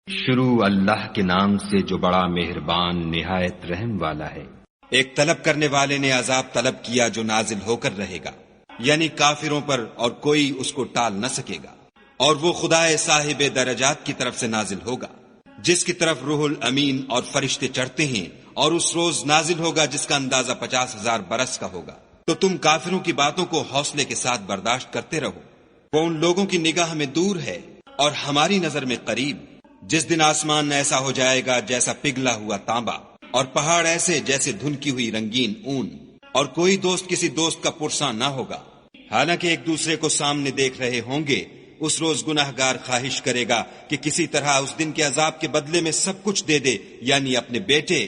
شروع اللہ کے نام سے جو بڑا مہربان نہایت رحم والا ہے۔ ایک طلب کرنے والے نے عذاب طلب کیا جو نازل ہو کر رہے گا، یعنی کافروں پر، اور کوئی اس کو ٹال نہ سکے گا، اور وہ خدائے صاحب درجات کی طرف سے نازل ہوگا جس کی طرف روح الامین اور فرشتے چڑھتے ہیں، اور اس روز نازل ہوگا جس کا اندازہ 50,000 برس کا ہوگا۔ تو تم کافروں کی باتوں کو حوصلے کے ساتھ برداشت کرتے رہو، وہ ان لوگوں کی نگاہ میں دور ہے اور ہماری نظر میں قریب۔ جس دن آسمان ایسا ہو جائے گا جیسا پگھلا ہوا تانبا، اور پہاڑ ایسے جیسے دھنکی ہوئی رنگین اون، اور کوئی دوست کسی دوست کا پرساں نہ ہوگا، حالانکہ ایک دوسرے کو سامنے دیکھ رہے ہوں گے۔ اس روز گناہگار خواہش کرے گا کہ کسی طرح اس دن کے عذاب کے بدلے میں سب کچھ دے دے، یعنی اپنے بیٹے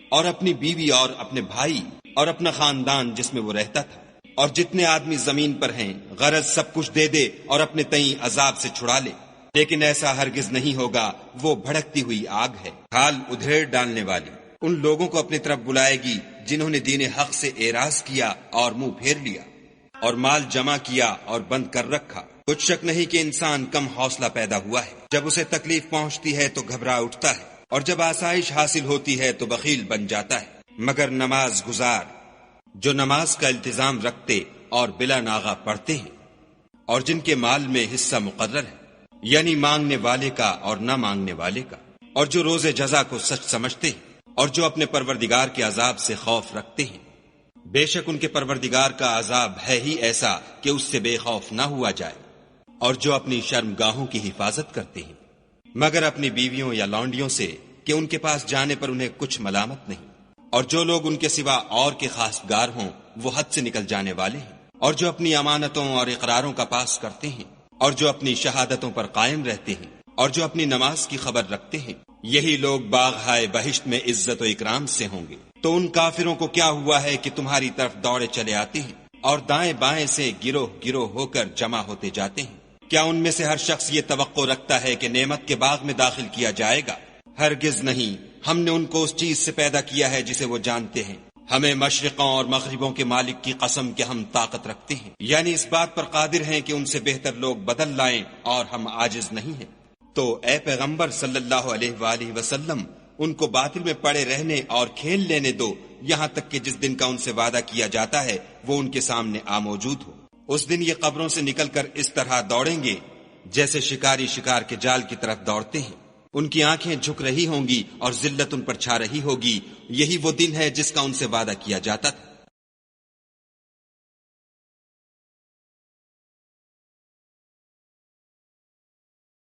اور اپنی بیوی اور اپنے بھائی اور اپنا خاندان جس میں وہ رہتا تھا، اور جتنے آدمی زمین پر ہیں، غرض سب کچھ دے دے اور اپنے تئیں عذاب سے چھڑا لے۔ لیکن ایسا ہرگز نہیں ہوگا، وہ بھڑکتی ہوئی آگ ہے، حال ادھیڑ ڈالنے والی۔ ان لوگوں کو اپنی طرف بلائے گی جنہوں نے دین حق سے اعراض کیا اور منہ پھیر لیا، اور مال جمع کیا اور بند کر رکھا۔ کچھ شک نہیں کہ انسان کم حوصلہ پیدا ہوا ہے، جب اسے تکلیف پہنچتی ہے تو گھبرا اٹھتا ہے، اور جب آسائش حاصل ہوتی ہے تو بخیل بن جاتا ہے۔ مگر نماز گزار جو نماز کا التزام رکھتے اور بلا ناغہ پڑھتے ہیں، اور جن کے مال میں حصہ مقرر ہے، یعنی مانگنے والے کا اور نہ مانگنے والے کا، اور جو روز جزا کو سچ سمجھتے ہیں، اور جو اپنے پروردگار کے عذاب سے خوف رکھتے ہیں۔ بے شک ان کے پروردگار کا عذاب ہے ہی ایسا کہ اس سے بے خوف نہ ہوا جائے، اور جو اپنی شرمگاہوں کی حفاظت کرتے ہیں، مگر اپنی بیویوں یا لونڈیوں سے کہ ان کے پاس جانے پر انہیں کچھ ملامت نہیں، اور جو لوگ ان کے سوا اور کے خواستگار ہوں وہ حد سے نکل جانے والے ہیں، اور جو اپنی امانتوں اور اقراروں کا پاس کرتے ہیں، اور جو اپنی شہادتوں پر قائم رہتے ہیں، اور جو اپنی نماز کی خبر رکھتے ہیں، یہی لوگ باغ بہشت میں عزت و اکرام سے ہوں گے۔ تو ان کافروں کو کیا ہوا ہے کہ تمہاری طرف دوڑے چلے آتے ہیں، اور دائیں بائیں سے گروہ گروہ ہو کر جمع ہوتے جاتے ہیں؟ کیا ان میں سے ہر شخص یہ توقع رکھتا ہے کہ نعمت کے باغ میں داخل کیا جائے گا؟ ہرگز نہیں، ہم نے ان کو اس چیز سے پیدا کیا ہے جسے وہ جانتے ہیں۔ ہمیں مشرقوں اور مغربوں کے مالک کی قسم کہ ہم طاقت رکھتے ہیں، یعنی اس بات پر قادر ہیں کہ ان سے بہتر لوگ بدل لائیں، اور ہم عاجز نہیں ہیں۔ تو اے پیغمبر صلی اللہ علیہ وآلہ وسلم، ان کو باطل میں پڑے رہنے اور کھیل لینے دو، یہاں تک کہ جس دن کا ان سے وعدہ کیا جاتا ہے وہ ان کے سامنے موجود ہو۔ اس دن یہ قبروں سے نکل کر اس طرح دوڑیں گے جیسے شکاری شکار کے جال کی طرف دوڑتے ہیں۔ ان کی آنکھیں جھک رہی ہوں گی اور ذلت ان پر چھا رہی ہوگی۔ یہی وہ دن ہے جس کا ان سے وعدہ کیا جاتا تھا۔